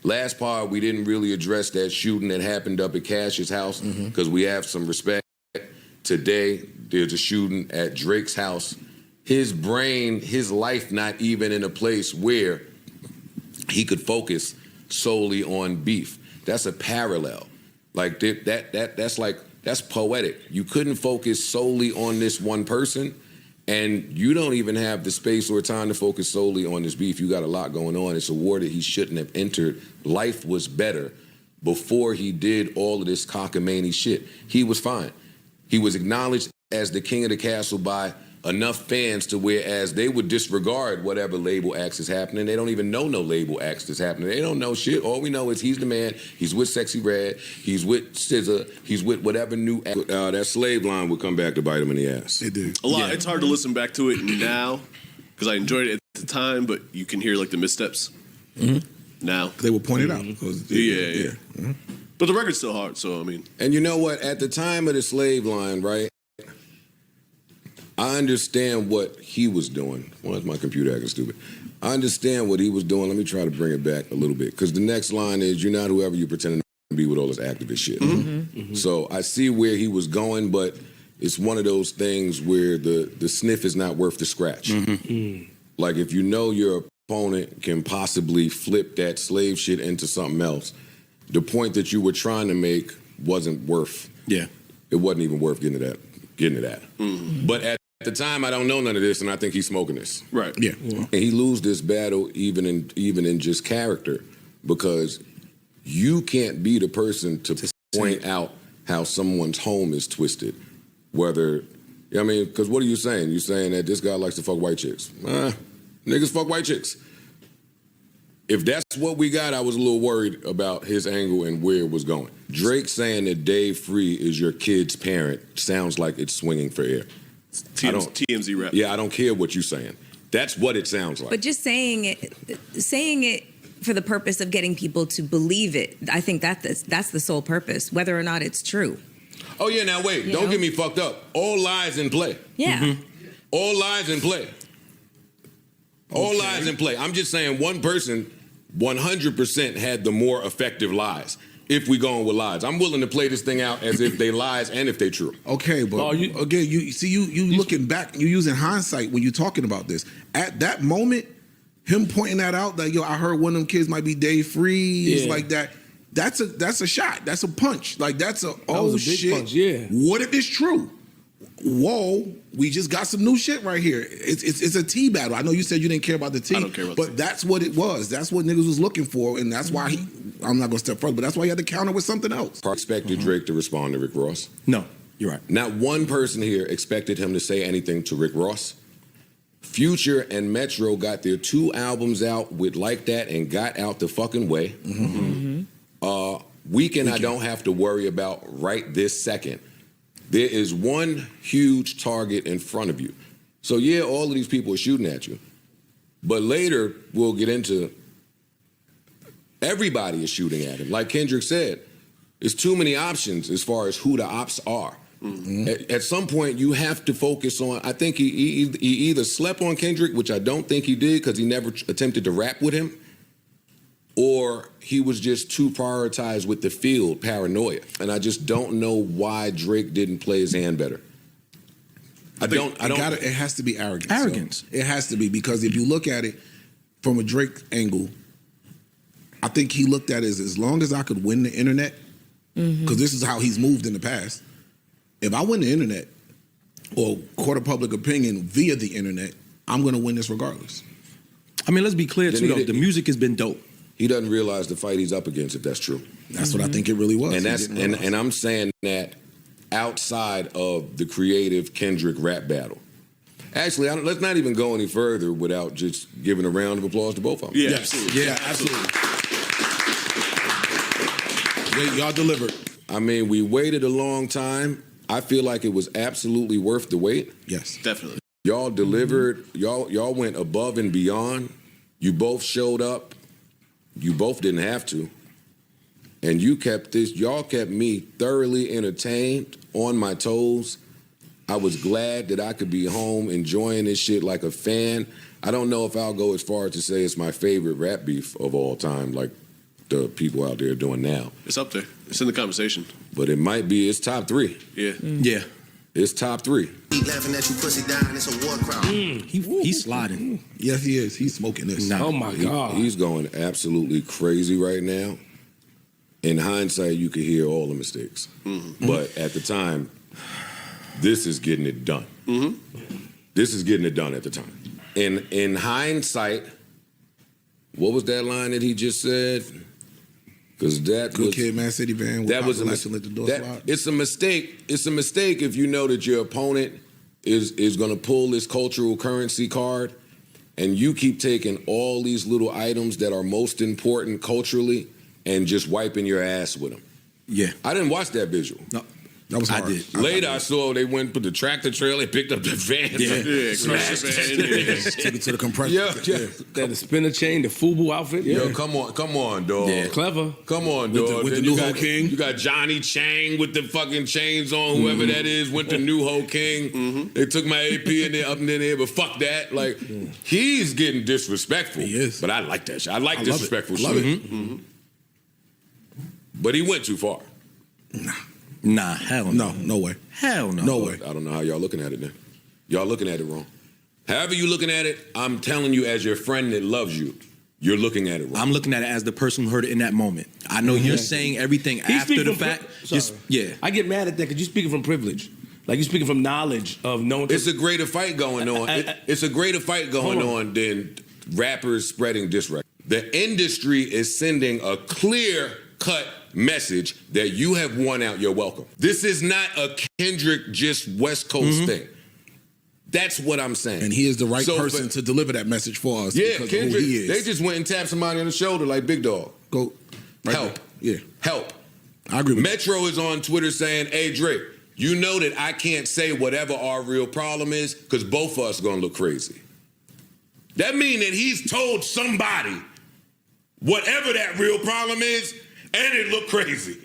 Last part, we didn't really address that shooting that happened up at Cash's house because we have some respect. Today, there's a shooting at Drake's house. His brain, his life not even in a place where he could focus solely on beef. That's a parallel. Like that's poetic. You couldn't focus solely on this one person, and you don't even have the space or time to focus solely on this beef. You got a lot going on. It's a war that he shouldn't have entered. Life was better before he did all of this cockamamie shit. He was fine. He was acknowledged as the king of the castle by enough fans to whereas they would disregard whatever label acts is happening. They don't even know no label acts is happening. They don't know shit. All we know is he's the man. He's with Sexy Red. He's with SZA. He's with whatever new act. That slave line would come back to bite him in the ass. It did. A lot. Yeah. It's hard to listen back to it now because I enjoyed it at the time, but you can hear like the missteps now. They were pointed out. Yeah. Mm-hmm. But the record's still hard, so I mean. And you know what? At the time of the slave line, right? I understand what he was doing. Why is my computer acting stupid? I understand what he was doing. Let me try to bring it back a little bit. Because the next line is, you're not whoever you pretending to be with all this activist shit. So I see where he was going, but it's one of those things where the sniff is not worth the scratch. Like if you know your opponent can possibly flip that slave shit into something else, the point that you were trying to make wasn't worth. Yeah. It wasn't even worth getting to that. But at the time, I don't know none of this, and I think he's smoking this. Right. Yeah. And he lose this battle even in just character, because you can't be the person to point out how someone's home is twisted. Whether, I mean, because what are you saying? You're saying that this guy likes to fuck white chicks. Niggas fuck white chicks. If that's what we got, I was a little worried about his angle and where it was going. Drake saying that Dave Free is your kid's parent sounds like it's swinging for air. TMZ rap. Yeah, I don't care what you're saying. That's what it sounds like. But just saying it for the purpose of getting people to believe it, I think that's the sole purpose, whether or not it's true. Oh, yeah, now wait. Don't get me fucked up. All lies in play. Yeah. All lies in play. All lies in play. I'm just saying one person 100% had the more effective lies. If we going with lies, I'm willing to play this thing out as if they lies and if they true. Okay, but again, you looking back, you using hindsight when you're talking about this. At that moment, him pointing that out, like I heard one of them kids might be Dave Free, it's like that. That's a shot. That's a punch. Like that's a shit. Punch, yeah. What if it's true? Whoa, we just got some new shit right here. It's a tea battle. I know you said you didn't care about the tea, I don't care about but the tea. That's what it was. That's what niggas was looking for, and that's why I'm not gonna step further, but that's why he had to counter with something else. Expected Drake to respond to Rick Ross. No, you're right. Not one person here expected him to say anything to Rick Ross. Future and Metro got their 2 albums out with Like That and Got Out the Fucking Way. Weekend I don't have to worry about right this second. There is one huge target in front of you. So yeah, all of these people are shooting at you. But later, we'll get into everybody is shooting at him. Like Kendrick said, there's too many options as far as who the ops are. At some point, you have to focus on, I think he either slept on Kendrick, which I don't think he did because he never attempted to rap with him, or he was just too prioritized with the field, paranoia. And I just don't know why Drake didn't play his hand better. It has to be arrogance. Arrogance. So it has to be, because if you look at it from a Drake angle, I think he looked at it as long as I could win the internet, because this is how he's moved in the past. If I win the internet or court of public opinion via the internet, I'm going to win this regardless. I mean, let's be clear, too, though. The music has been dope. He doesn't realize the fight he's up against, if that's true. That's what I think it really was. And and I'm saying that outside of the creative Kendrick rap battle. Actually, let's not even go any further without just giving a round of applause to both of them. Yeah, Yes. absolutely. Yeah, absolutely. Y'all delivered. I mean, we waited a long time. I feel like it was absolutely worth the wait. Yes. Definitely. Y'all delivered. Y'all went above and beyond. You both showed up. You both didn't have to. And y'all kept me thoroughly entertained, on my toes. I was glad that I could be home enjoying this shit like a fan. I don't know if I'll go as far as to say it's my favorite rap beef of all time. Like, the people out there are doing now. It's up there. It's in the conversation. But it's top 3. Yeah. Yeah. It's top 3. Keep laughing at you, pussy down. It's a war crowd. He's sliding. Yes, he is. He's smoking this. Nah. Oh my God. He's going absolutely crazy right now. In hindsight, you could hear all the mistakes. But at the time, this is getting it done. This is getting it done at the time. In hindsight, what was that line that he just said? Because that Good was, kid, Man City band. that was a let the door slide. It's a mistake. It's a mistake if you know that your opponent is going to pull this cultural currency card, and you keep taking all these little items that are most important culturally and just wiping your ass with them. Yeah. I didn't watch that visual. No. That was hard. I did. Later, I saw they went put the tractor trailer, picked up the van, smashed it. Took it to the compressor. Yeah. The spinner chain, the FUBU outfit. Yeah. Yo, come on, dog. Yeah. Clever. Come on, With the- dog. with Then the you New Ho got- King. You got Johnny Chang with the fucking chains on, whoever that is, went to New Ho King. They took my AP in there, up in there, but fuck that. Like, he's getting disrespectful. He is. But I like that shit. I like I love it. disrespectful I love shit. it. But he went too far. Nah, hell no. No way. Hell no. No way. I don't know how y'all looking at it then. Y'all looking at it wrong. However you looking at it, I'm telling you as your friend that loves you, you're looking at it wrong. I'm looking at it as the person who heard it in that moment. I know you're saying everything He's after speaking the from fact. Sorry. Yeah. I get mad at that because you're speaking from privilege. Like you're speaking from knowledge of knowing. It's a greater fight going on. It's a greater fight going Hold on than rappers spreading disrespect. The industry is sending a clear-cut message that you have won out your welcome. This is not a Kendrick just West Coast thing. That's what I'm saying. And he is the right So, person but- to deliver that message for us Yeah, because Kendrick, of who he is. they just went and tapped somebody on the shoulder like Big Dog. Go. Right Help. there. Yeah. Help. I agree with Metro is on Twitter saying, hey, Drake, you know that I can't say whatever our real problem is because both of us are going to look crazy. That means that he's told somebody whatever that real problem is, and it looked crazy.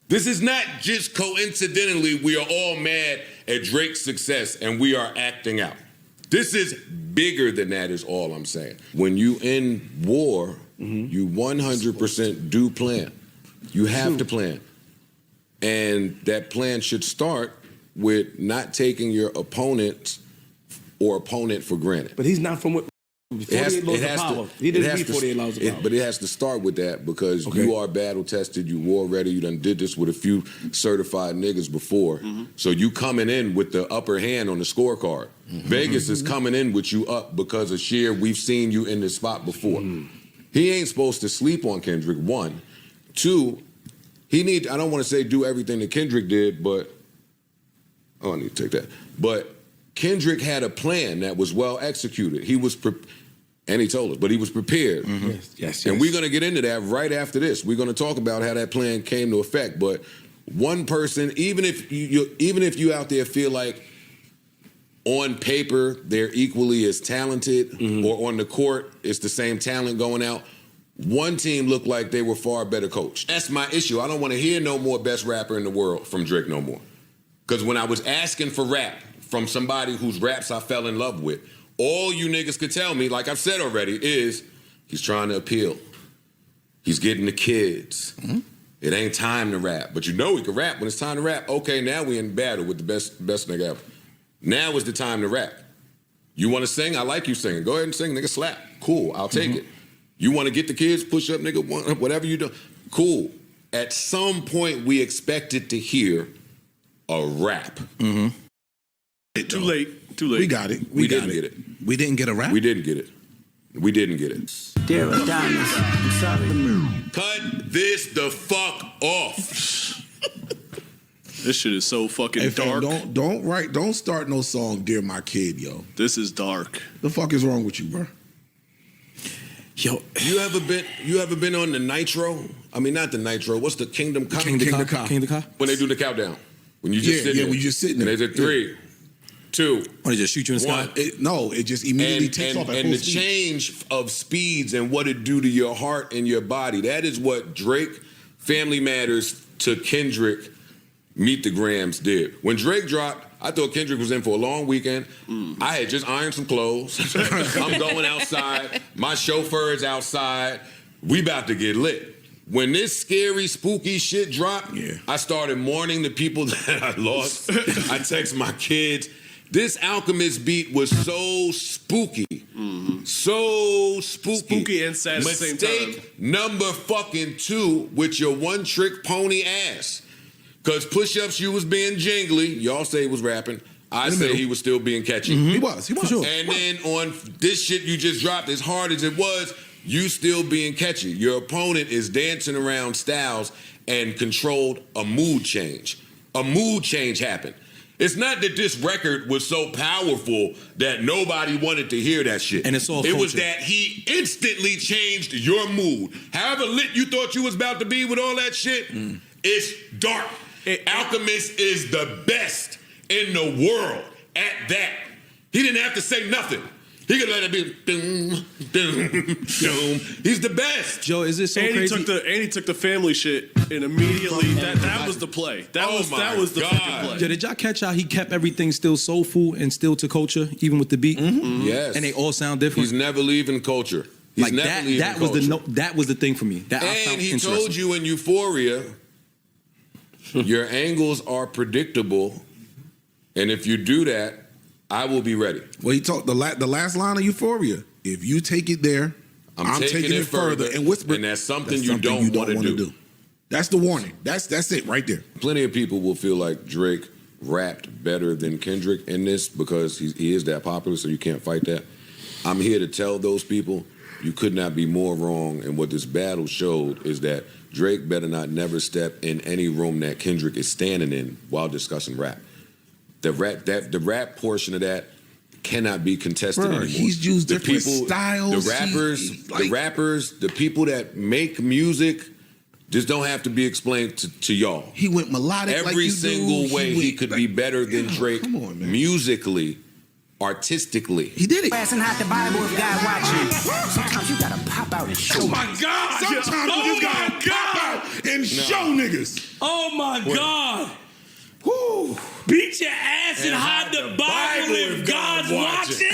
This is not just coincidentally we are all mad at Drake's success and we are acting out. This is bigger than that is all I'm saying. When you in war, you 100% do plan. You have to plan. And that plan should start with not taking your opponent for granted. But he's not from what. 48 laws of power. He didn't need 48 laws of power. But it has to start with that because you are battle tested, you war ready, you done did this with a few certified niggas before. So you coming in with the upper hand on the scorecard. Vegas is coming in with you up because of sheer, we've seen you in this spot before. He ain't supposed to sleep on Kendrick, 1. 2, I don't want to say do everything that Kendrick did, but, I need to take that. But Kendrick had a plan that was well executed. He was and he told us, but he was prepared. Yes. And we're going to get into that right after this. We're going to talk about how that plan came to effect. But one person, even if you out there feel like on paper they're equally as talented, or on the court it's the same talent going out, one team looked like they were far better coached. That's my issue. I don't want to hear no more best rapper in the world from Drake no more. Because when I was asking for rap from somebody whose raps I fell in love with, all you niggas could tell me, like I've said already, is he's trying to appeal. He's getting the kids. It ain't time to rap. But you know he can rap when it's time to rap. Okay, now we in battle with the best nigga ever. Now is the time to rap. You want to sing? I like you singing. Go ahead and sing, nigga. Slap. Cool, I'll take it. You want to get the kids? Push up, nigga. Whatever you do. Cool. At some point, we expected to hear a rap. Too late. We got it. We didn't get it. We didn't get a rap? We didn't get it. We didn't get it. Dear Adonis, I'm sorry. Cut this the fuck off. This shit is so fucking Hey, fam, dark. don't start no song, Dear My Kid, yo. This is dark. The fuck is wrong with you, bro? Yo, You ever been on the Nitro? I mean, not the Nitro. What's the Kingdom Come? King the Car. When they do the countdown. When you just Yeah, sitting there. when you just sitting And there. they did 3, 2, Or they just shoot you in the sky? 1. It just immediately takes off at and full the speed. change of speeds and what it do to your heart and your body. That is what Drake, Family Matters to Kendrick, Meet the Grams did. When Drake dropped, I thought Kendrick was in for a long weekend. I had just ironed some clothes. I'm going outside. My chauffeur is outside. we about to get lit. When this scary, spooky shit dropped, I started mourning the people that I lost. I text my kids. This Alchemist beat was so spooky. So spooky. Spooky and sad at the same time. Mistake number fucking 2 with your one-trick pony ass. Because push-ups, you was being jingly. Y'all say he was rapping. I say he was still being catchy. He was. For sure. And then on this shit you just dropped, as hard as it was, you still being catchy. Your opponent is dancing around Styles and controlled a mood change. A mood change happened. It's not that this record was so powerful that nobody wanted to hear that shit. And it's all It was culture. that he instantly changed your mood. However lit you thought you was about to be with all that shit, it's dark. Alchemist is the best in the world at that. He didn't have to say nothing. He could let it be. Doom, doom, doom. He's the best. Joe, is this so crazy? He took the family shit and immediately that was the play. That was the fucking play. Joe, did y'all catch how he kept everything still soulful and still to culture, even with the beat? Yes. And they all sound different. He's never leaving culture. He's like never leaving that culture. was that was the thing for me. That I found And he interesting. told you in Euphoria, your angles are predictable, and if you do that, I will be ready. Well, he talked the last line of Euphoria. If you take it there, I'm taking it further and whisper. And that's something you don't want to do. That's the warning. That's it right there. Plenty of people will feel like Drake rapped better than Kendrick in this because he is that popular, so you can't fight that. I'm here to tell those people you could not be more wrong, and what this battle showed is that Drake better not never step in any room that Kendrick is standing in while discussing rap. The rap portion of that cannot be contested anymore. He's used different styles. The rappers, the people that make music just don't have to be explained to y'all. He went melodic Every single way he could be better than Drake come on, man. musically, artistically. He did it. Passing out the Bible if God watching. Sometimes you gotta pop out and show. Oh my God! Sometimes you just gotta pop out and show niggas. Oh my God! Woo. Beat your ass and hide the Bible if God's watching.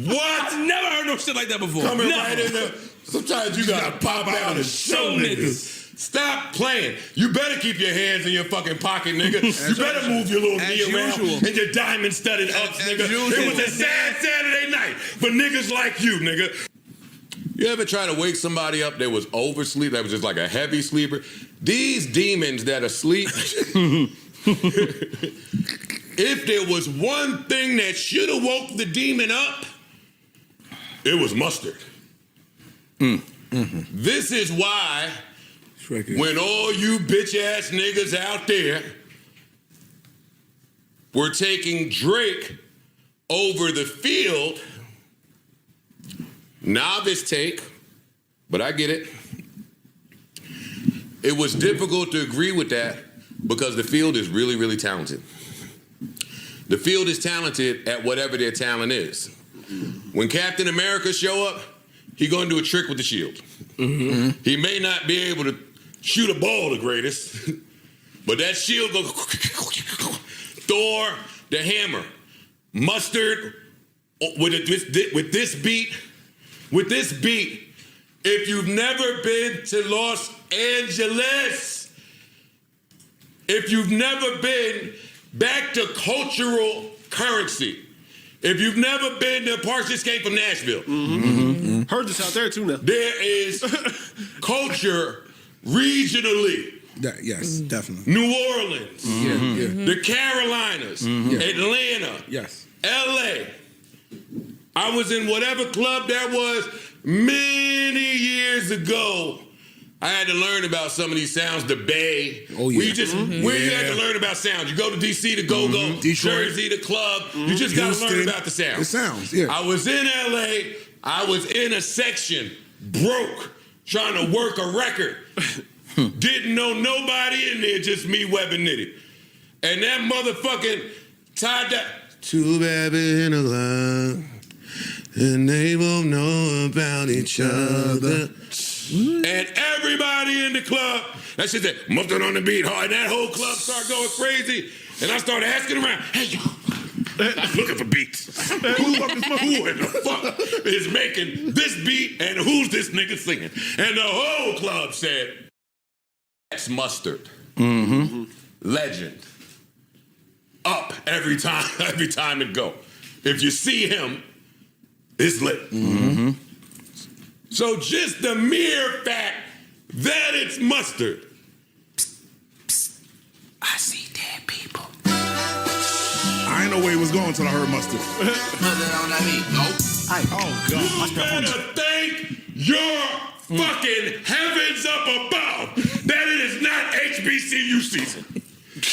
What? I've never heard no shit like that before. Coming Never. right in there. Sometimes you gotta pop out and show niggas. Stop playing. You better keep your hands in your fucking pocket, nigga. You better move your little knee around and your diamond-studded ups, nigga. It was a sad Saturday night for niggas like you, nigga. You ever try to wake somebody up that was oversleep, that was just like a heavy sleeper? These demons that are asleep, if there was one thing that should have woke the demon up, it was mustard. This is why when all you bitch-ass niggas out there were taking Drake over the field, novice take, but I get it. It was difficult to agree with that because the field is really, really talented. The field is talented at whatever their talent is. When Captain America show up, he gonna do a trick with the shield. He may not be able to shoot a ball the greatest, but that shield go Thor, the hammer, mustard with this beat. With this beat, if you've never been to Los Angeles, if you've never been back to cultural currency, if you've never been to parts, this came from Nashville. Heard this out there too now. There is culture regionally. Yes, definitely. New Orleans, the Carolinas, Atlanta, LA. I was in whatever club that was many years ago. I had to learn about some of these sounds. The Bay. Oh, yeah. Where you had to learn about sounds. You go to DC to go-go, Detroit. Jersey to club. You just got to learn Houston. about the sounds. The sounds, yeah. I was in LA. I was in a section, broke, trying to work a record. Didn't know nobody in there, just me, Web and Nitty. And that motherfucking tied that. Two baby in a club. And they both know about each other. And everybody in the club, that shit said, mustard on the beat hard. And that whole club started going crazy. And I started asking around, hey, yo, I'm looking for beats. Who in the fuck is making this beat and who's this nigga singing? And the whole club said, X Mustard. Mm-hmm. Legend. Up every time it go. If you see him, it's lit. Mm-hmm. So just the mere fact that it's Mustard. I see dead people. I ain't know where he was going until I heard Mustard. Oh, God. You better thank your fucking heavens up above that it is not HBCU season.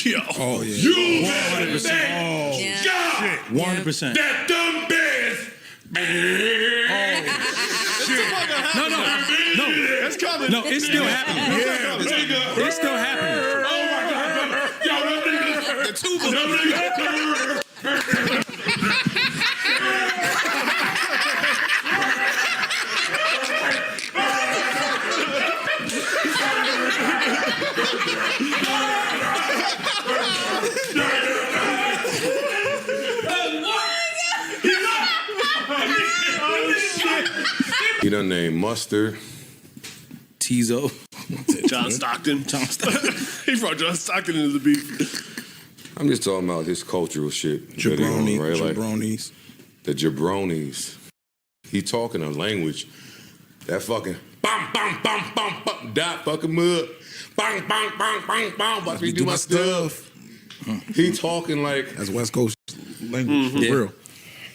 Yo. Oh, yeah. You better thank God 100%. that them bears. No. That's coming. No, it's still happening. Yeah, It's still happening. Oh my God. Yo, them niggas. He done named Mustard. Tizo. John Stockton. He brought John Stockton into the beef. I'm just talking about his cultural shit. Jabroni, right? Like jabronis. the jabronis. He talking a language that fucking bam bam bam bam bam dot fucking mud. Bang bang bang bang bang. Watch me do my stuff. He talking like That's West Coast language, for real.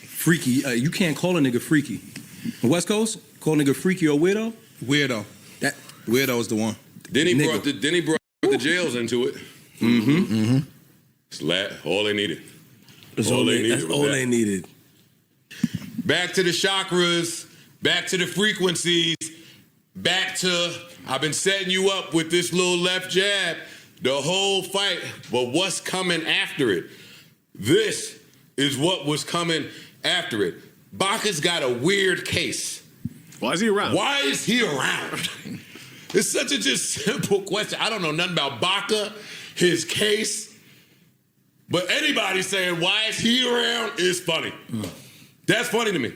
Freaky. You can't call a nigga freaky. On West Coast, call a nigga freaky or weirdo. Weirdo. That Weirdo is the one. Then he Nigga. brought the jails into it. It's all they needed. That's All all they they, needed that's was all that. they needed. Back to the chakras, back to the frequencies, back to I've been setting you up with this little left jab the whole fight, but what's coming after it? This is what was coming after it. Baca's got a weird case. Why is he around? Why is he around? It's such a just simple question. I don't know nothing about Baca, his case, but anybody saying why is he around is funny. That's funny to me.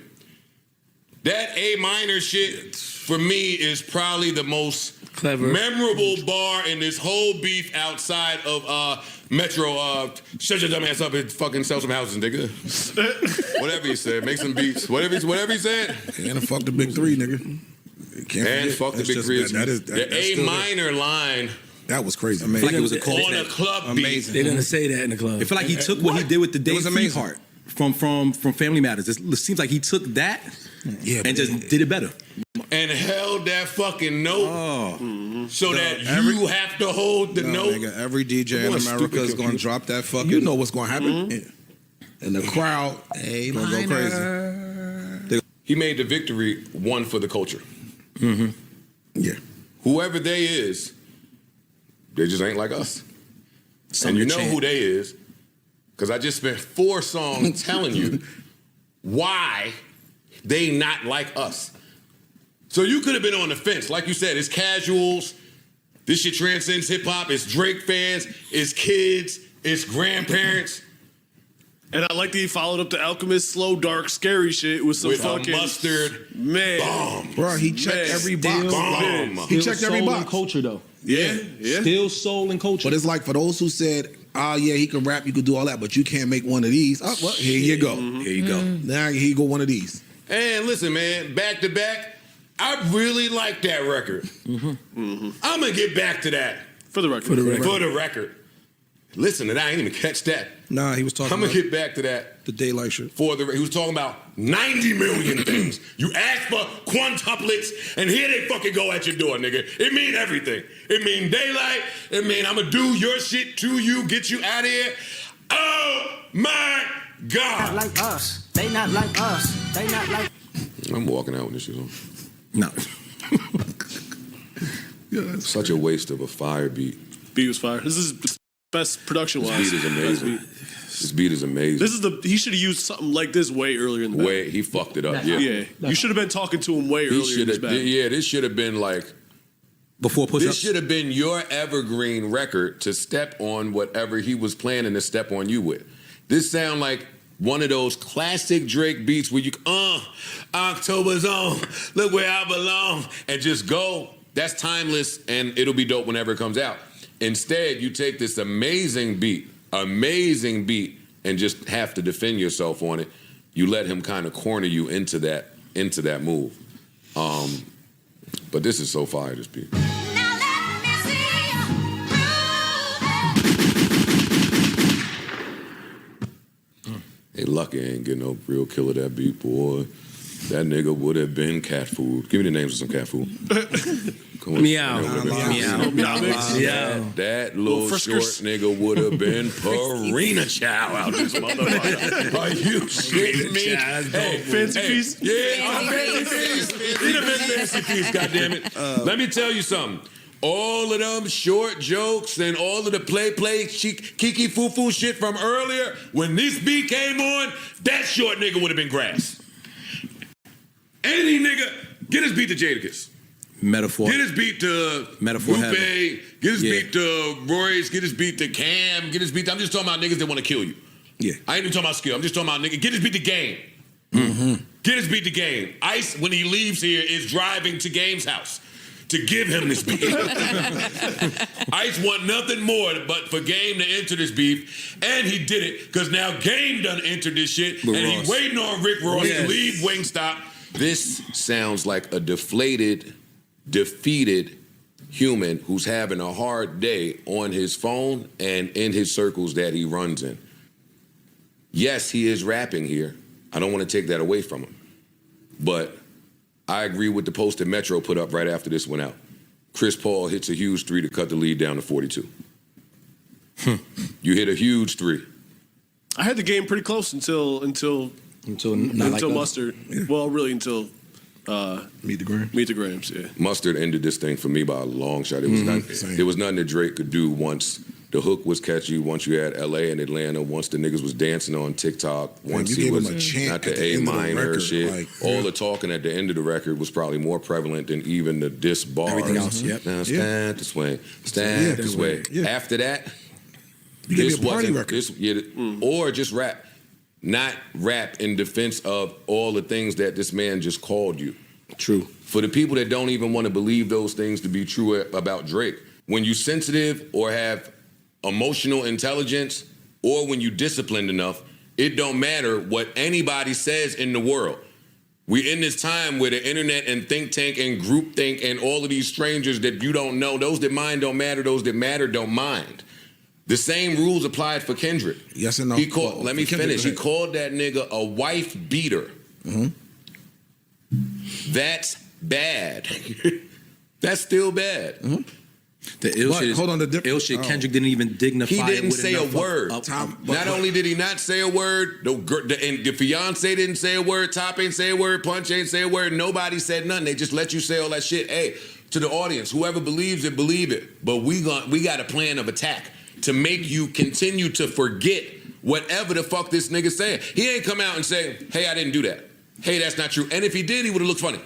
That A minor shit for me is probably the most Clever. memorable bar in this whole beef outside of Metro. Shut your dumb ass up and fucking sell some houses, nigga. Whatever he said, make some beats. Whatever he said. And fuck the big three, nigga. Can't And forget. fuck the That's big just- three. that's The A still there. minor line That was crazy. I feel like it was a They- cult. on a club beat. Amazing. They didn't say that in the club. I feel like he took what he did with the Dave was Free amazing. part from Family Matters. It seems like he took that Yeah, and just did it better. And held that fucking note so that every- you have to hold the No, note. nigga, every DJ in Boy, America stupid is going to computer. drop that fucking. You know what's going to happen. And the crowd ain't going to go crazy. He made the victory one for the culture. Yeah. Whoever they is, they just ain't like us. And you know who they is, because I just spent 4 songs telling you why they not like us. So you could have been on the fence. Like you said, it's casuals. This shit transcends hip-hop. It's Drake fans. It's kids. It's grandparents. And I like that he followed up the Alchemist slow, dark, scary shit with some With a fucking mustard man. bomb. Bro, he checked every box. bomb. He checked every soul and box. culture though. Yeah, yeah. Still soul and culture. But it's like for those who said, yeah, he can rap, you can do all that, but you can't make one of these. Oh, well, here you go. Here you go. Now here you go, one of these. And listen, man, back to back, I really like that record. I'm gonna get back to that For the record. for the record. Listen to that, I didn't even catch that. Nah, he was talking I'm gonna about get back to that the daylight shit. for the. He was talking about 90 million things. You ask for quintuplets, and here they fucking go at your door, nigga. It mean everything. It mean daylight. It mean I'm gonna do your shit to you, get you out of here. Oh my Not God! like us. They not like us. They not like. I'm walking out with this shit on. no. Such a waste of a fire beat. Beat was fire. This is the best production wise. This beat is amazing. This beat is amazing. This is he should have used something like this way earlier in the battle. Way he fucked it up. Yeah. Yeah. You should have been talking to him way He earlier in should this have. battle. Yeah, this should have been like. Before push This ups. should have been your evergreen record to step on whatever he was planning to step on you with. This sound like one of those classic Drake beats where you, October's on, look where I belong, and just go. That's timeless, and it'll be dope whenever it comes out. Instead, you take this amazing beat, and just have to defend yourself on it. You let him kind of corner you into that move. But this is so fire, this beat. Hey, Lucky ain't getting no real kill of that beat, boy. That nigga would have been cat food. Give me the names of some cat food. Meow. That little short nigga would have been Purina Chow out this motherfucker. Are you shitting me? Hey, Fancy Feast? Yeah, Fancy Feast. He the big Fancy Feast, goddammit. Let me tell you something. All of them short jokes and all of the play, kiki foo shit from earlier, when this beat came on, that short nigga would have been grass. Any nigga, get his beat to Jadakiss. Metaphor. Get his beat to Metaphor Lupe, heaven. get his beat to Royce, get his beat to Cam, get his beat to, I'm just talking about niggas that want to kill you. Yeah. I ain't even talking about skill, I'm just talking about nigga, get his beat to Game. Mm-hmm. Get his beat to Game. Ice, when he leaves here, is driving to Game's house to give him this beef. Ice want nothing more but for Game to enter this beef, and he did it, because now Game done entered this shit, and he waiting on Rick Ross to leave Wingstop. This sounds like a deflated, defeated human who's having a hard day on his phone and in his circles that he runs in. Yes, he is rapping here. I don't want to take that away from him. But I agree with the post that Metro put up right after this went out. Chris Paul hits a huge three to cut the lead down to 42. You hit a huge three. I had the game pretty close until Mustard. Yeah. Well, really until Meet the Gram. Meet the Grams. Yeah. Mustard ended this thing for me by a long shot. It was there was nothing that Drake could do once the hook was catchy, once you had LA and Atlanta, once the niggas was dancing on TikTok, once you he gave was him a chant not at the the A end of the minor record, shit. like, All the talking at the end of the record was probably more prevalent than even the diss bars. Everything else, yep. Now stand this way, stand this way. Yeah. After that, You gave this me a party wasn't record. or just rap. Not rap in defense of all the things that this man just called you. True. For the people that don't even want to believe those things to be true about Drake, when you sensitive or have emotional intelligence, or when you disciplined enough, it don't matter what anybody says in the world. We in this time where the internet and think tank and group think and all of these strangers that you don't know, those that mind don't matter, those that matter don't mind. The same rules applied for Kendrick. Yes and no. He called, let me Kendrick, finish. He called that nigga a wife beater. Mm-hmm. That's bad. That's still bad. Mm-hmm. The ill But, shit. hold on, the ill shit. Kendrick didn't even dignify. He it didn't with say a enough word. of- Not only did he not say a word, and the fiance didn't say a word, Top ain't say a word, Punch ain't say a word, nobody said nothing. They just let you say all that shit. Hey, to the audience, whoever believes it, believe it. But we got a plan of attack to make you continue to forget whatever the fuck this nigga saying. He ain't come out and say, hey, I didn't do that. Hey, that's not true. And if he did, he would have looked funny.